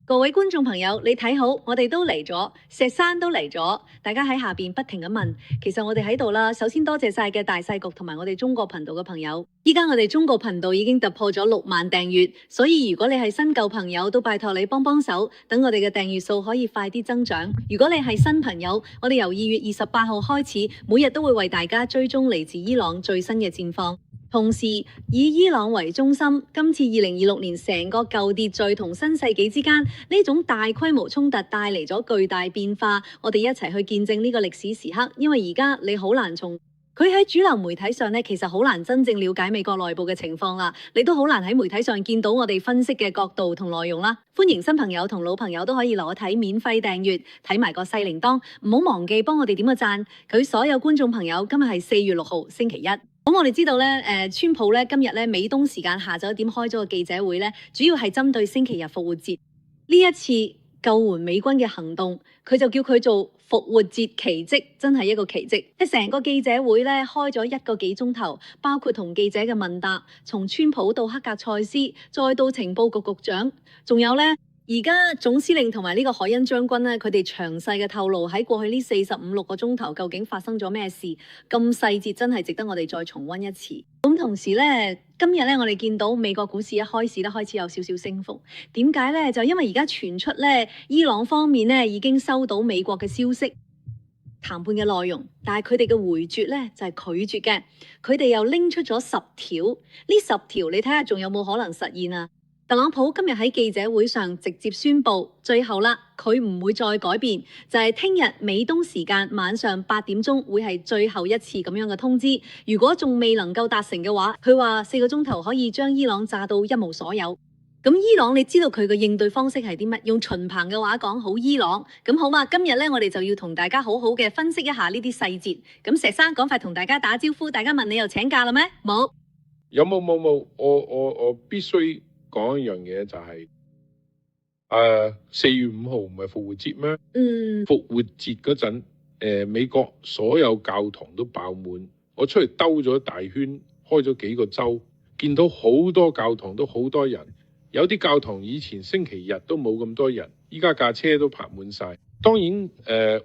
各位觀眾朋友，你睇好，我哋都嚟咗，石山都嚟咗，大家喺下邊不停咁問，其實我哋喺度啦。首先多謝晒嘅大細局同埋我哋中國頻道嘅朋友，依家我哋中國頻道已經突破咗6萬訂閱，所以如果你係新舊朋友，都拜託你幫幫手，等我哋嘅訂閱數可以快啲增長。如果你係新朋友，我哋由2月28號開始，每日都會為大家追蹤嚟自伊朗最新嘅戰況。同時以伊朗為中心，今次2026年成個舊秩序同新世紀之間呢種大規模衝突帶嚟咗巨大變化，我哋一齊去見證呢個歷史時刻。因為而家你好難從佢喺主流媒體上呢，其實好難真正了解美國內部嘅情況啦，你都好難喺媒體上見到我哋分析嘅角度同內容啦。歡迎新朋友同老朋友都可以攞睇免費訂閱，睇埋個細鈴鐺，唔好忘記幫我哋點個讚。佢所有觀眾朋友，今日係4月6號星期一。咁我哋知道咧，川普咧今日咧美東時間下晝1點開咗個記者會咧，主要係針對星期日復活節呢一次救援美軍嘅行動，佢就叫佢做復活節奇蹟，真係一個奇蹟。即成個記者會咧開咗1個幾鐘頭，包括同記者嘅問答，從川普到黑格塞斯，再到情報局局長，仲有咧。而家總司令同埋呢個海恩將軍咧，佢哋詳細嘅透露喺過去呢45-6個鐘頭究竟發生咗咩事，咁細節真係值得我哋再重溫一次。咁同時咧，今日咧我哋見到美國股市一開始都開始有少少升幅，點解咧？就因為而家傳出咧，伊朗方面咧已經收到美國嘅消息談判嘅內容，但係佢哋嘅回絕咧就係拒絕嘅，佢哋又拎出咗10條，呢10條你睇下仲有冇可能實現啊？特朗普今日喺記者會上直接宣布，最後啦，佢唔會再改變，就係聽日美東時間晚上8點鐘會係最後一次咁樣嘅通知。如果仲未能夠達成嘅話，佢話4個鐘頭可以將伊朗炸到一無所有。咁伊朗你知道佢嘅應對方式係啲乜？用秦鵬嘅話講，好伊朗。咁好嘛，今日咧我哋就要同大家好好嘅分析一下呢啲細節。咁石生趕快同大家打招呼，大家問你又請假啦咩？冇？有冇？我必須講一樣嘢就係4月5號唔係復活節咩？復活節嗰陣，美國所有教堂都爆滿。我出嚟兜咗大圈，開咗幾個州，見到好多教堂都好多人。有啲教堂以前星期日都冇咁多人，依家架車都排滿晒。當然，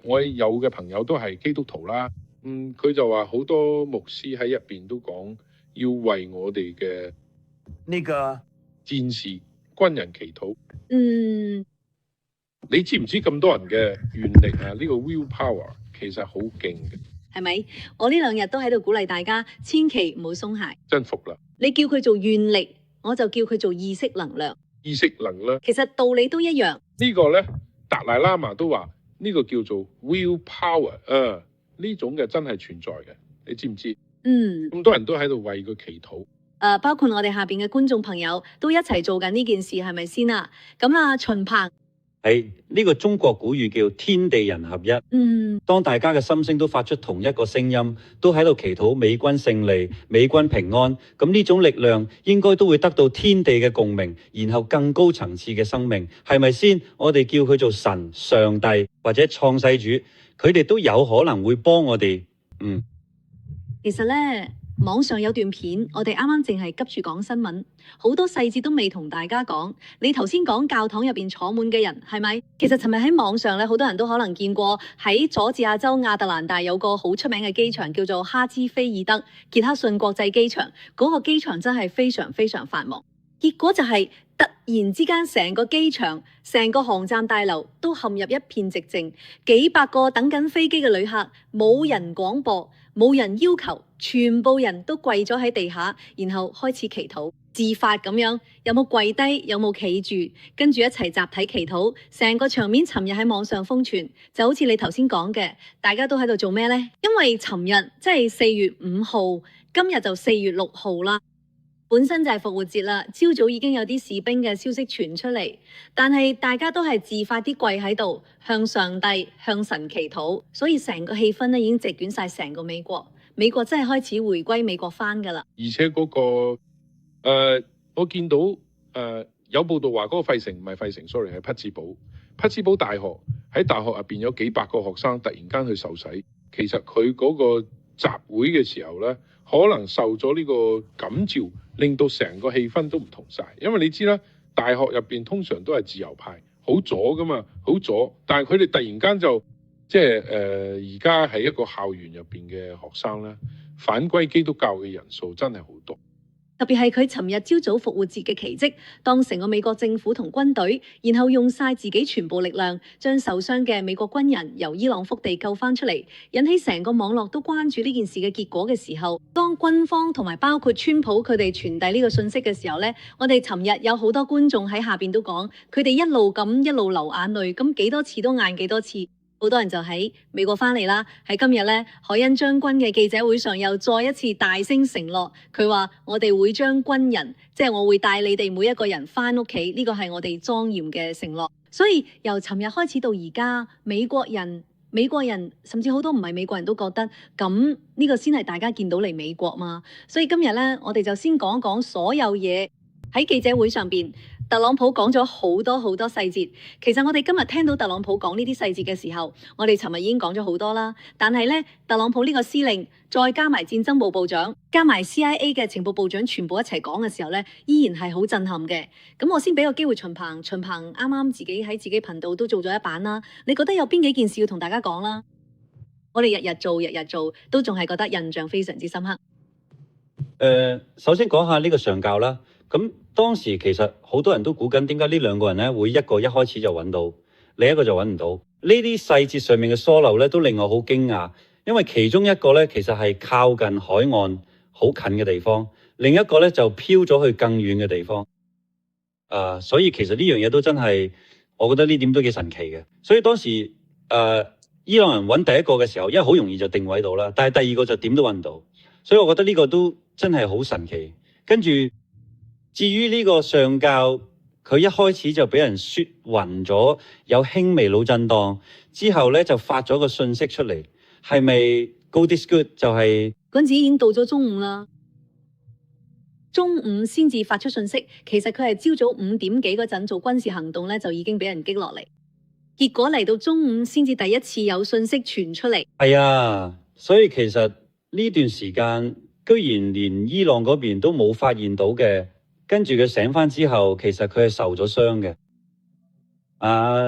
我有嘅朋友都係基督徒啦。佢就話好多牧師喺入邊都講要為我哋嘅呢個戰士軍人祈禱。你知唔知咁多人嘅原力啊？呢個 will power 其實好勁嘅，係咪？我呢2日都喺度鼓勵大家，千祈唔好鬆懈。真服啦！你叫佢做願力，我就叫佢做意識能量。意識能量其實道理都一樣。呢個呢，達賴喇嘛都話呢個叫做 will power，呢種嘅真係存在嘅，你知唔知？咁多人都喺度為佢祈禱。包括我哋下邊嘅觀眾朋友都一齊做緊呢件事，係咪先啊？咁啊，秦鵬係呢個中國古語叫天地人合一。當大家嘅心聲都發出同一個聲音，都喺度祈禱美軍勝利、美軍平安，咁呢種力量應該都會得到天地嘅共鳴，然後更高層次嘅生命，係咪先？我哋叫佢做神、上帝或者創世主，佢哋都有可能會幫我哋。其實呢，網上有段片，我哋啱啱淨係急住講新聞，好多細節都未同大家講。你頭先講教堂入邊坐滿嘅人係咪？其實尋日喺網上咧，好多人都可能見過喺佐治亞州亞特蘭大有個好出名嘅機場叫做哈茲菲爾德傑克遜國際機場，嗰個機場真係非常非常繁忙。結果就係突然之間，成個機場、成個航站大樓都陷入一片寂靜，幾百個等緊飛機嘅旅客，冇人廣播，冇人要求，全部人都跪咗喺地下，然後開始祈禱，自發咁樣，有冇跪低，有冇企住，跟住一齊集體祈禱，成個場面尋日喺網上瘋傳，就好似你頭先講嘅，大家都喺度做咩呢？因為尋日即係4月5號，今日就4月6號啦。本身就係復活節啦，朝早已經有啲士兵嘅消息傳出嚟，但係大家都係自發啲跪喺度，向上帝、向神祈禱，所以成個氣氛咧已經席捲晒成個美國。美國真係開始回歸美國翻噶啦。而且嗰個我見到有報道話嗰個費城唔係費城 ，sorry 係匹茲堡。匹茲堡大學喺大學入邊有幾百個學生突然間去受洗，其實佢嗰個集會嘅時候咧，可能受咗呢個感召。令到成個氣氛都唔同晒，因為你知啦，大學入邊通常都係自由派，好左噶嘛，好左。但係佢哋突然間就即係而家係一個校園入邊嘅學生咧，反歸基督教嘅人數真係好多。特別係佢尋日朝早復活節嘅奇蹟，當成個美國政府同軍隊，然後用晒自己全部力量，將受傷嘅美國軍人由伊朗腹地救翻出嚟，引起成個網絡都關注呢件事嘅結果嘅時候，當軍方同埋包括川普佢哋傳遞呢個信息嘅時候呢，我哋尋日有好多觀眾喺下邊都講，佢哋一路流眼淚，咁幾多次都嗌幾多次。好多人就喺美國翻嚟啦，喺今日咧，海恩將軍嘅記者會上又再一次大聲承諾，佢話我哋會將軍人，即係我會帶你哋每一個人翻屋企，呢個係我哋莊嚴嘅承諾。所以由尋日開始到而家，美國人甚至好多唔係美國人都覺得咁呢個先係大家見到嚟美國嘛。所以今日咧，我哋就先講講所有嘢喺記者會上邊。特朗普講咗好多細節，其實我哋今日聽到特朗普講呢啲細節嘅時候，我哋尋日已經講咗好多啦。但係咧，特朗普呢個司令，再加埋戰爭部部長，加埋 CIA 嘅情報部長，全部一齊講嘅時候咧，依然係好震撼嘅。咁我先俾個機會秦鵬啱啱自己喺自己頻道都做咗一版啦。你覺得有邊幾件事要同大家講啦？我哋日日做，都仲係覺得印象非常之深刻。首先講下呢個上校啦。咁當時其實好多人都估緊點解呢兩個人咧會一個一開始就揾到，另一個就揾唔到。呢啲細節上面嘅疏漏咧都令我好驚訝，因為其中一個咧其實係靠近海岸好近嘅地方，另一個咧就飄咗去更遠嘅地方。所以其實呢樣嘢都真係，我覺得呢點都幾神奇嘅。所以當時伊朗人揾第一個嘅時候，因為好容易就定位到啦，但係第二個就點都揾唔到，所以我覺得呢個都真係好神奇。跟住至於呢個上校，佢一開始就俾人説暈咗，有輕微腦震盪，之後咧就發咗個訊息出嚟，係咪 God is good？ 就係嗰陣時已經到咗中午啦，中午先至發出訊息。其實佢係朝早5點幾嗰陣做軍事行動咧，就已經俾人擊落嚟。結果嚟到中午先至第一次有訊息傳出嚟。係啊，所以其實呢段時間居然連伊朗嗰邊都冇發現到嘅。跟住佢醒翻之後，其實佢係受咗傷嘅。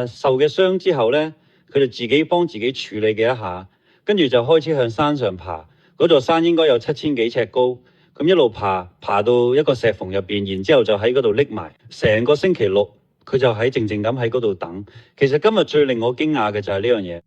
受嘅傷之後咧，佢就自己幫自己處理嘅一下，跟住就開始向山上爬。嗰座山應該有7000幾尺高，咁一路爬到一個石縫入邊，然之後就喺嗰度匿埋。成個星期六，佢就喺靜靜咁喺嗰度等。其實今日最令我驚訝嘅就係呢樣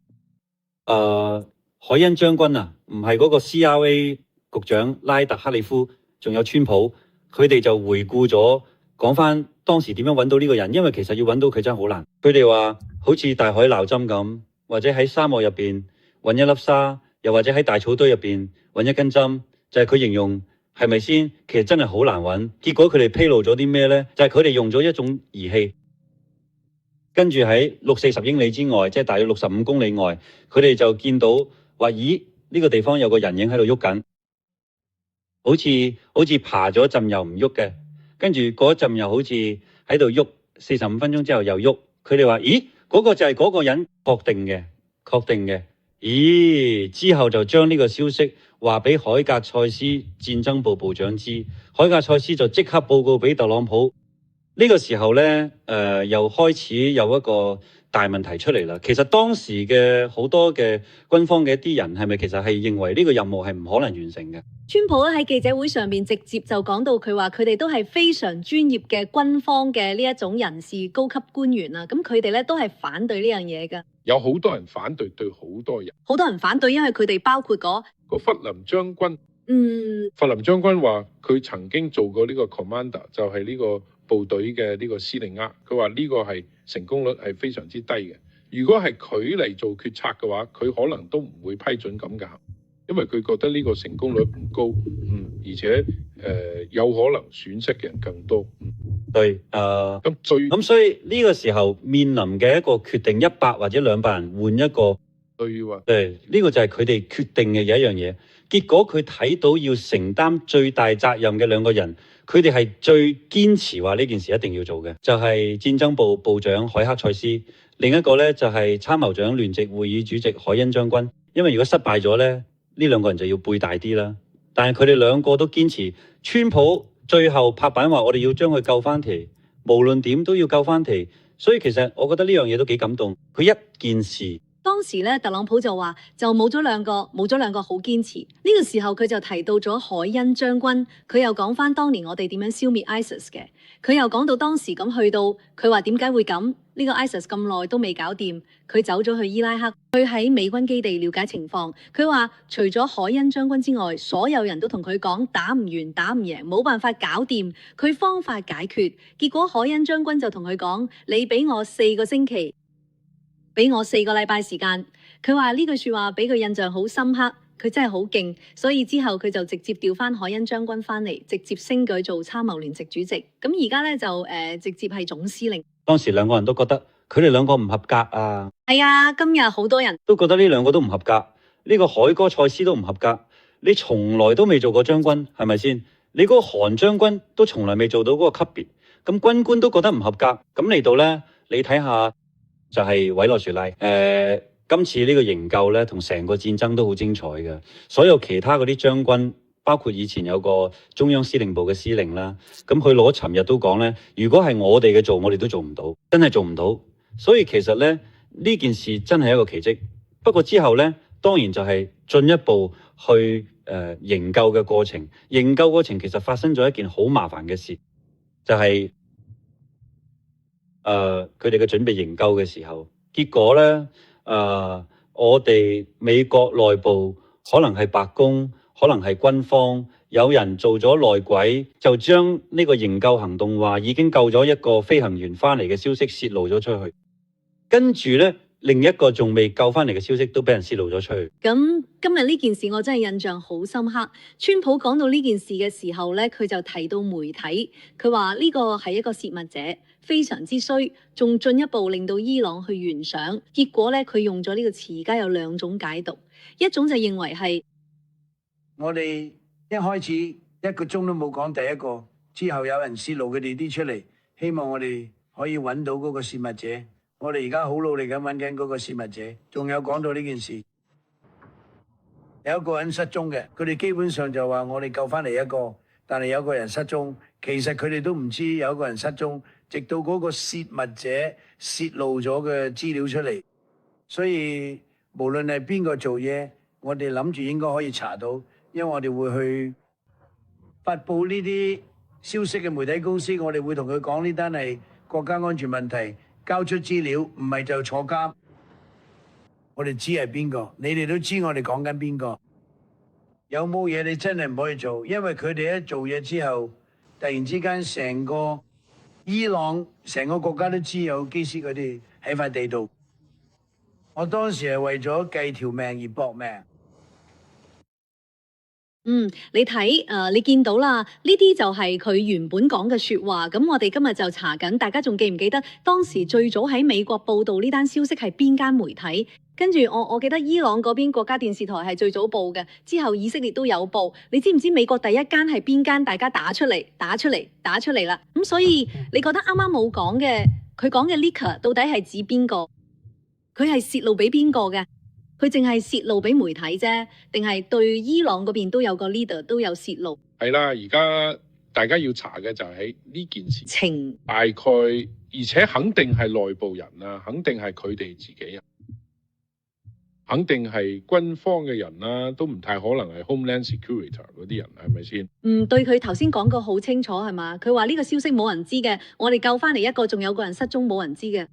嘢。海恩將軍啊，唔係嗰個 CIA 局長拉特克里夫，仲有川普。佢哋就回顧咗，講翻當時點樣揾到呢個人，因為其實要揾到佢真係好難。佢哋話好似大海撈針咁，或者喺沙漠入邊揾一粒沙，又或者喺大草堆入邊揾一根針，就係佢形容係咪先？其實真係好難揾。結果佢哋披露咗啲咩呢？就係佢哋用咗一種儀器，跟住喺60-40英里之外，即係大約65公里外，佢哋就見到話：咦，呢個地方有個人影喺度喐緊。好似爬咗一陣又唔喐嘅，跟住嗰一陣又好似喺度喐，45分鐘之後又喐。佢哋話：咦，嗰個就係嗰個人，確定嘅。咦，之後就將呢個消息話俾海格塞斯戰爭部部長知，海格塞斯就即刻報告俾特朗普。呢個時候咧，又開始有一個大問題出嚟啦。其實當時嘅好多嘅軍方嘅一啲人係咪其實係認為呢個任務係唔可能完成嘅？川普咧喺記者會上面直接就講到，佢話佢哋都係非常專業嘅軍方嘅呢一種人士、高級官員啊。咁佢哋咧都係反對呢樣嘢㗎。有好多人反對，對好多人。好多人反對，因為佢哋包括個弗林將軍。弗林將軍話佢曾經做過呢個 commander， 就係呢個部隊嘅呢個司令額。佢話呢個係成功率係非常之低嘅。如果係佢嚟做決策嘅話，佢可能都唔會批准咁㗎。因為佢覺得呢個成功率唔高，而且有可能損失嘅人更多。對，咁所以呢個時候面臨嘅一個決定，100或者200人換一個，對，呢個就係佢哋決定嘅一樣嘢。結果佢睇到要承擔最大責任嘅兩個人，佢哋係最堅持話呢件事一定要做嘅，就係戰爭部部長海克塞斯，另一個咧就係參謀長聯席會議主席海恩將軍。因為如果失敗咗咧，呢兩個人就要背大啲啦，但係佢哋兩個都堅持。川普最後拍板話：我哋要將佢救翻嚟，無論點都要救翻嚟。所以其實我覺得呢樣嘢都幾感動。佢一件事。當時咧，特朗普就話就冇咗兩個好堅持。呢個時候佢就提到咗海恩將軍，佢又講翻當年我哋點樣消滅 ISIS 嘅。佢又講到當時咁去到，佢話點解會咁？呢個 ISIS 咁耐都未搞掂，佢走咗去伊拉克，去喺美軍基地了解情況。佢話除咗海恩將軍之外，所有人都同佢講打唔完、打唔贏，冇辦法搞掂，佢方法解決。結果海恩將軍就同佢講：你俾我4個星期。俾我4個禮拜時間，佢話呢句說話俾佢印象好深刻，佢真係好勁，所以之後佢就直接調翻海恩將軍翻嚟，直接升舉做參謀聯席主席。咁而家咧就直接係總司令。當時兩個人都覺得佢哋兩個唔合格啊。係啊，今日好多人都覺得呢兩個都唔合格，呢個海哥賽斯都唔合格。你從來都未做過將軍，係咪先？你嗰個韓將軍都從來未做到嗰個級別，咁軍官都覺得唔合格。咁嚟到咧，你睇下。就係委內瑞拉，今次呢個營救咧，同成個戰爭都好精彩嘅。所有其他嗰啲將軍，包括以前有個中央司令部嘅司令啦，咁佢攞尋日都講咧，如果係我哋嘅做，我哋都做唔到，真係做唔到。所以其實咧，呢件事真係一個奇蹟。不過之後咧，當然就係進一步去營救嘅過程。營救過程其實發生咗一件好麻煩嘅事，就係佢哋嘅準備營救嘅時候，結果咧，我哋美國內部可能係白宮，可能係軍方，有人做咗內鬼，就將呢個營救行動話已經救咗一個飛行員翻嚟嘅消息泄露咗出去，跟住咧，另一個仲未救翻嚟嘅消息都俾人泄露咗出去。咁今日呢件事我真係印象好深刻。川普講到呢件事嘅時候咧，佢就提到媒體，佢話呢個係一個泄密者。非常之衰，仲進一步令到伊朗去懸賞。結果咧，佢用咗呢個詞，而家有2種解讀。一種就認為係我哋一開始1個鐘都冇講第一個，之後有人泄露佢哋啲出嚟，希望我哋可以揾到嗰個泄密者。我哋而家好努力咁揾緊嗰個泄密者。仲有講到呢件事，有一個人失蹤嘅，佢哋基本上就話我哋救翻嚟一個，但係有個人失蹤，其實佢哋都唔知有一個人失蹤。直到嗰個泄密者泄露咗嘅資料出嚟，所以無論係邊個做嘢，我哋諗住應該可以查到，因為我哋會去發布呢啲消息嘅媒體公司，我哋會同佢講呢單係國家安全問題，交出資料，唔係就坐監。我哋知係邊個，你哋都知我哋講緊邊個。有冇嘢你真係唔可以做，因為佢哋一做嘢之後，突然之間成個伊朗成個國家都知有機師佢哋喺塊地度，我當時係為咗計條命而搏命。你睇你見到啦，呢啲就係佢原本講嘅說話。咁我哋今日就查緊，大家仲記唔記得當時最早喺美國報道呢單消息係邊間媒體？跟住我記得伊朗嗰邊國家電視台係最早報嘅，之後以色列都有報。你知唔知美國第一間係邊間？大家打出嚟啦。咁所以你覺得啱啱冇講嘅，佢講嘅 leaker 到底係指邊個？佢係泄露俾邊個嘅？佢淨係泄露俾媒體啫，定係對伊朗嗰邊都有個 leader 都有泄露？係啦，而家大家要查嘅就係呢件事情，大概而且肯定係內部人啦，肯定係佢哋自己人。肯定係軍方嘅人啦，都唔太可能係 Homeland Security 嗰啲人，係咪先？對佢頭先講過好清楚係嘛？佢話呢個消息冇人知嘅，我哋救翻嚟一個，仲有個人失蹤冇人知嘅。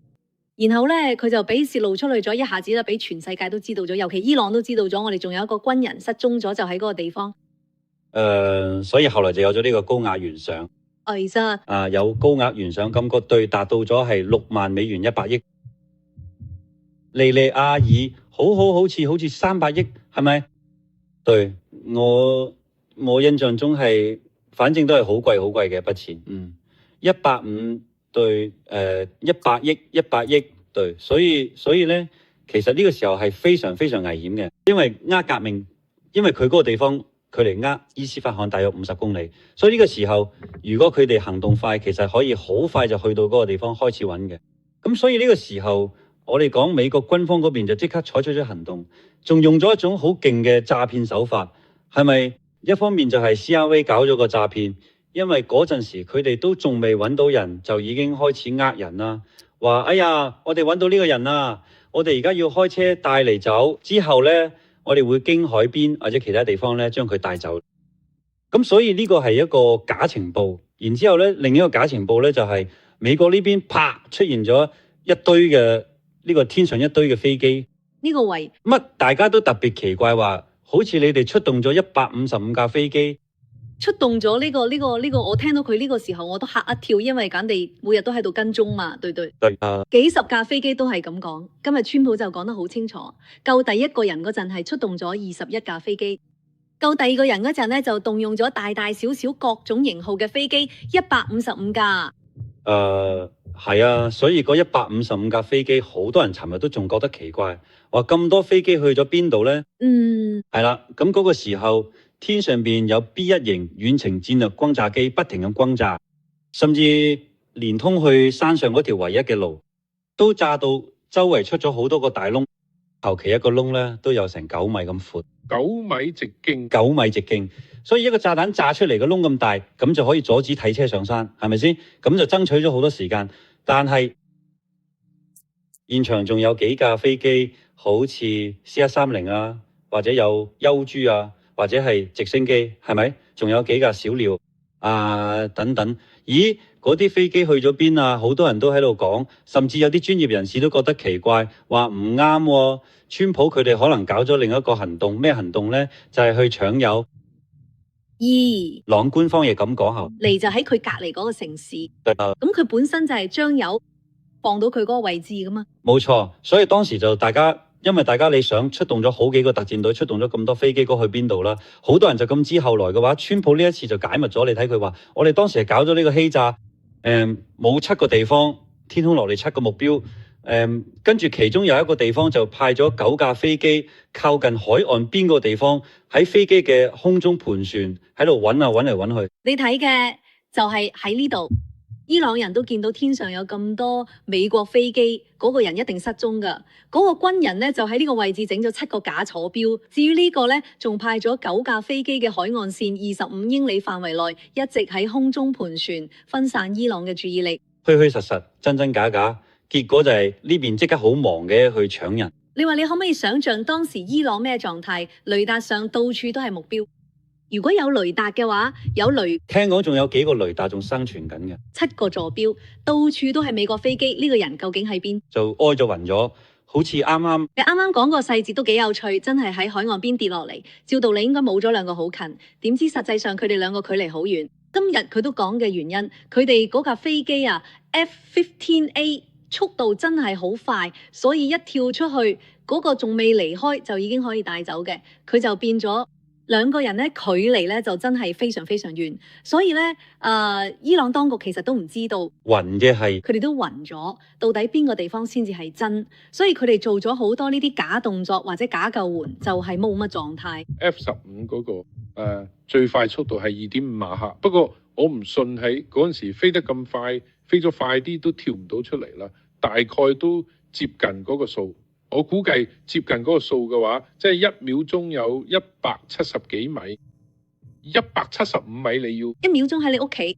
然後咧，佢就俾泄露出去咗，一下子就俾全世界都知道咗，尤其伊朗都知道咗，我哋仲有一個軍人失蹤咗，就喺嗰個地方。所以後來就有咗呢個高額懸賞。其實有高額懸賞，咁個對達到咗係6萬美元100億。利利亞爾好似300億，係咪？對，我印象中係，反正都係好貴嘅一筆錢。150對100億對，所以咧，其實呢個時候係非常非常危險嘅，因為革命，因為佢嗰個地方距離伊斯法罕大約50公里，所以呢個時候如果佢哋行動快，其實可以好快就去到嗰個地方開始揾嘅。咁所以呢個時候，我哋講美國軍方嗰邊就即刻採取咗行動，仲用咗一種好勁嘅詐騙手法，係咪？一方面就係 CIA 搞咗個詐騙，因為嗰陣時佢哋都仲未揾到人，就已經開始呃人啦，話哎呀，我哋揾到呢個人啦，我哋而家要開車帶嚟走，之後呢，我哋會經海邊或者其他地方呢將佢帶走。咁所以呢個係一個假情報。然之後呢，另一個假情報呢，就係美國呢邊啪出現咗一堆嘅呢個天上一堆嘅飛機。呢個位乜大家都特別奇怪話，好似你哋出動咗155架飛機。出動咗呢個，我聽到佢呢個時候我都嚇一跳，因為簡地每日都喺度跟蹤嘛，對。幾十架飛機都係咁講。今日川普就講得好清楚，救第一個人嗰陣係出動咗21架飛機，救第二個人嗰陣咧就動用咗大大小小各種型號嘅飛機155架。係啊，所以嗰155架飛機，好多人尋日都仲覺得奇怪，話咁多飛機去咗邊度呢？係啦，咁嗰個時候天上邊有 B1 型遠程戰略轟炸機不停咁轟炸，甚至連通去山上嗰條唯一嘅路都炸到周圍出咗好多個大窿，求其一個窿咧都有成9米咁闊，9米直徑，9米直徑。所以一個炸彈炸出嚟嘅窿咁大，咁就可以阻止睇車上山，係咪先？咁就爭取咗好多時間。但係現場仲有幾架飛機，好似 C130啊，或者有優豬啊，或者係直升機，係咪？仲有幾架小鳥啊等等。咦，嗰啲飛機去咗邊啊？好多人都喺度講，甚至有啲專業人士都覺得奇怪，話唔啱喎。川普佢哋可能搞咗另一個行動，咩行動呢？就係去搶油。朗官方亦咁講後，嚟就喺佢隔離嗰個城市。咁佢本身就係將油放到佢嗰個位置噶嘛。冇錯，所以當時就因為大家你想出動咗好幾個特戰隊，出動咗咁多飛機過去邊度啦，好多人就咁知。後來嘅話，川普呢一次就解密咗。你睇佢話，我哋當時係搞咗呢個欺詐，冇7個地方，天空落嚟7個目標。跟住其中有一個地方就派咗9架飛機靠近海岸邊個地方，喺飛機嘅空中盤旋喺度揾啊揾嚟揾去。你睇嘅就係喺呢度，伊朗人都見到天上有咁多美國飛機，嗰個人一定失蹤噶。嗰個軍人呢，就喺呢個位置整咗7個假坐標。至於呢個呢，仲派咗9架飛機嘅海岸線25英里範圍內一直喺空中盤旋，分散伊朗嘅注意力。虛虛實實，真真假假。結果就係呢邊即刻好忙嘅去搶人。你話你可唔可以想象當時伊朗咩狀態？雷達上到處都係目標。如果有雷達嘅話，聽講仲有幾個雷達仲生存緊嘅。7個坐標，到處都係美國飛機。呢個人究竟喺邊？就哀咗暈咗，好似啱。你啱啱講個細節都幾有趣，真係喺海岸邊跌落嚟。照道理應該冇咗2個好近，點知實際上佢哋2個距離好遠。今日佢都講嘅原因，佢哋嗰架飛機啊 F-15A。速度真係好快，所以一跳出去嗰個仲未離開就已經可以帶走嘅，佢就變咗2個人咧，距離咧就真係非常非常遠，所以咧伊朗當局其實都唔知道暈嘅係佢哋都暈咗，到底邊個地方先至係真，所以佢哋做咗好多呢啲假動作或者假救援，就係冇乜狀態。F-15嗰個最快速度係2.5馬赫，不過我唔信喺嗰陣時飛得咁快。飛咗快啲都跳唔到出嚟啦，大概都接近嗰個數。我估計接近嗰個數嘅話，即係1秒鐘有170幾米，175米你要1秒鐘喺你屋企，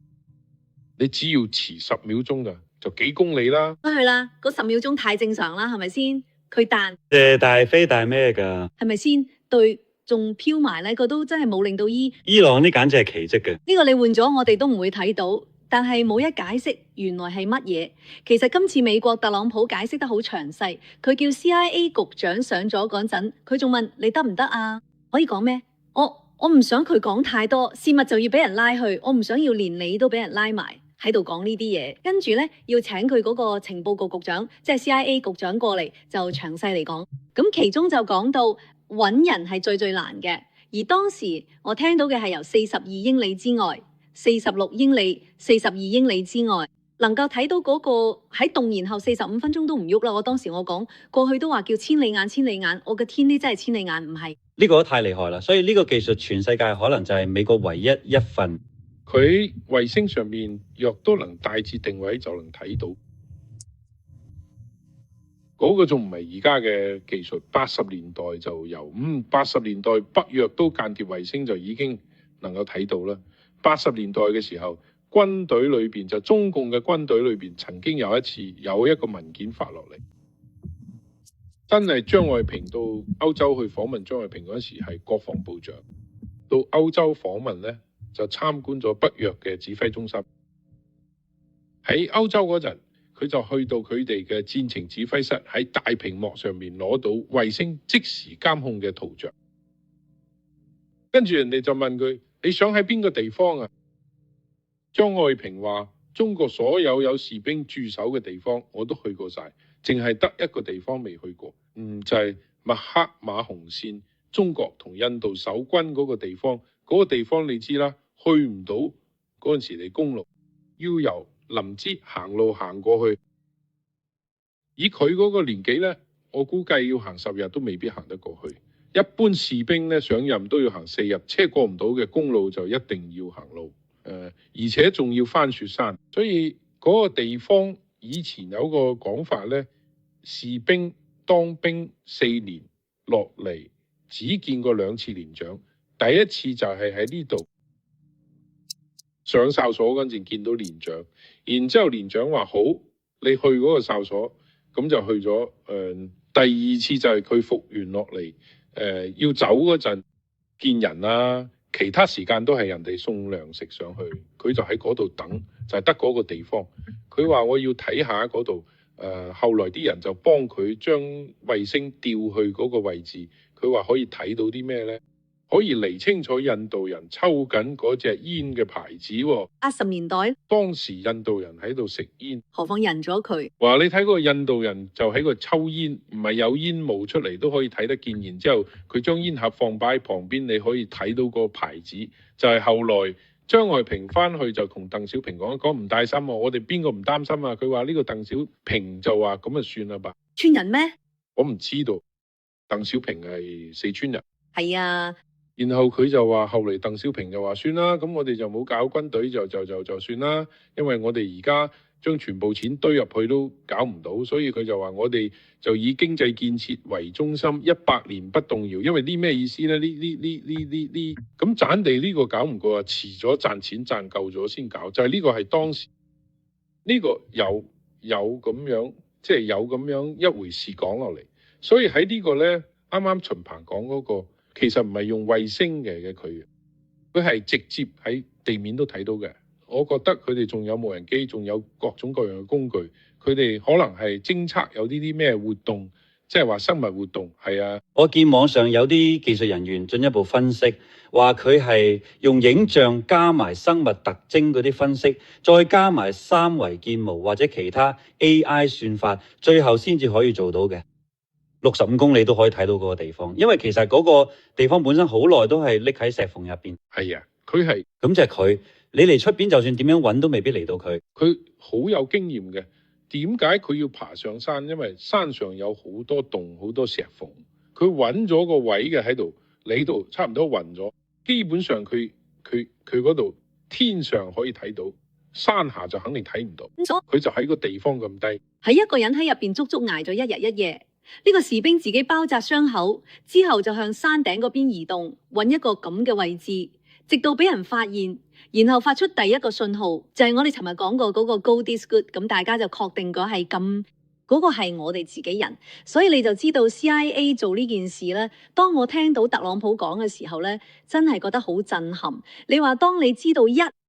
你只要遲10秒鐘㗎，就幾公里啦。都係啦，嗰10秒鐘太正常啦，係咪先？佢彈大飛大咩㗎？係咪先？對，仲飄埋咧，佢都真係冇令到伊朗呢簡直係奇蹟嘅。呢個你換咗我哋都唔會睇到。但係冇一解釋原來係乜嘢。其實今次美國特朗普解釋得好詳細，佢叫 CIA 局長上咗嗰陣，佢仲問你得唔得啊？可以講咩？我唔想佢講太多，事物就要俾人拉去，我唔想要連你都俾人拉埋喺度講呢啲嘢。跟住咧要請佢嗰個情報局局長，即係 CIA 局長過嚟就詳細嚟講。咁其中就講到揾人係最難嘅，而當時我聽到嘅係由42英里之外。46英里、42英里之外，能夠睇到嗰個喺動燃後45分鐘都唔喐啦。當時我講過去都話叫千里眼，千里眼，我嘅天呢真係千里眼，唔係呢個都太厲害啦。所以呢個技術全世界可能就係美國唯一一份。佢衛星上面若都能大致定位就能睇到，嗰個仲唔係而家嘅技術。80年代就有，80年代北約都間諜衛星就已經能夠睇到啦。80年代嘅時候，軍隊裏邊，就中共嘅軍隊裏邊，曾經有一個文件發落嚟，真係張愛萍到歐洲去訪問張愛萍嗰時係國防部長，到歐洲訪問呢，就參觀咗北約嘅指揮中心。喺歐洲嗰陣，佢就去到佢哋嘅戰情指揮室，喺大屏幕上面攞到衛星即時監控嘅圖像。跟住人哋就問佢：你想喺邊個地方啊？張愛萍話：中國所有士兵駐守嘅地方我都去過晒，淨係得一個地方未去過，就係麥克馬洪線，中國同印度守軍嗰個地方。嗰個地方你知啦，去唔到嗰陣時你公路，要由林芝行路行過去。以佢嗰個年紀呢，我估計要行10日都未必行得過去。一般士兵呢，上任都要行4日，車過唔到嘅公路就一定要行路。而且仲要翻雪山，所以嗰個地方以前有個講法呢，士兵當兵4年落嚟只見過2次連長，第一次就係喺呢度上哨所嗰陣見到連長，然之後連長話好，你去嗰個哨所，咁就去咗。第二次就係佢復員落嚟，要走嗰陣見人啦。其他時間都係人哋送糧食上去，佢就喺嗰度等，就係得嗰個地方。佢話我要睇下嗰度，後來啲人就幫佢將衛星調去嗰個位置。佢話可以睇到啲咩呢？可以釐清楚印度人抽緊嗰隻煙嘅牌子喎。80年代，當時印度人喺度食煙，何況人咗佢。話你睇嗰個印度人就喺個抽煙，唔係有煙霧出嚟都可以睇得見。然之後佢將煙盒放擺喺旁邊，你可以睇到個牌子。就係後來張愛萍翻去就同鄧小平講唔帶心啊，我哋邊個唔擔心啊？佢話呢個鄧小平就話咁啊算啦吧。村人咩？我唔知道，鄧小平係四川人。係啊。然後佢就話，後嚟鄧小平就話算啦，咁我哋就冇搞軍隊就算啦，因為我哋而家將全部錢堆入去都搞唔到，所以佢就話我哋就以經濟建設為中心，100年不動搖。因為呢咩意思呢？咁斬地呢個搞唔過啊，遲咗賺錢賺夠咗先搞，就係呢個係當時呢個有咁樣，即係有咁樣一回事講落嚟。所以喺呢個呢，啱啱秦鵬講嗰個。其實唔係用衛星嘅佢係直接喺地面都睇到嘅。我覺得佢哋仲有無人機，仲有各種各樣嘅工具，佢哋可能係偵測有啲咩活動，即係話生物活動。係啊，我見網上有啲技術人員進一步分析，話佢係用影像加埋生物特徵嗰啲分析，再加埋3維建模或者其他 AI 算法，最後先至可以做到嘅。65公里都可以睇到嗰個地方，因為其實嗰個地方本身好耐都係匿喺石縫入邊。係啊，佢係咁就係佢，你嚟出邊就算點樣揾都未必嚟到佢。佢好有經驗嘅。點解佢要爬上山？因為山上有好多洞，好多石縫。佢揾咗個位嘅喺度，你度差唔多暈咗。基本上佢嗰度天上可以睇到，山下就肯定睇唔到。佢就喺個地方咁低，係一個人喺入邊足足捱咗1日1夜。呢個士兵自己包紮傷口之後，就向山頂嗰邊移動，揾一個咁嘅位置，直到俾人發現，然後發出第一個信號，就係我哋尋日講過嗰個 God is good，咁大家就確定咗係咁，嗰個係我哋自己人，所以你就知道 CIA 做呢件事呢。當我聽到特朗普講嘅時候呢，真係覺得好震撼。你話當你知道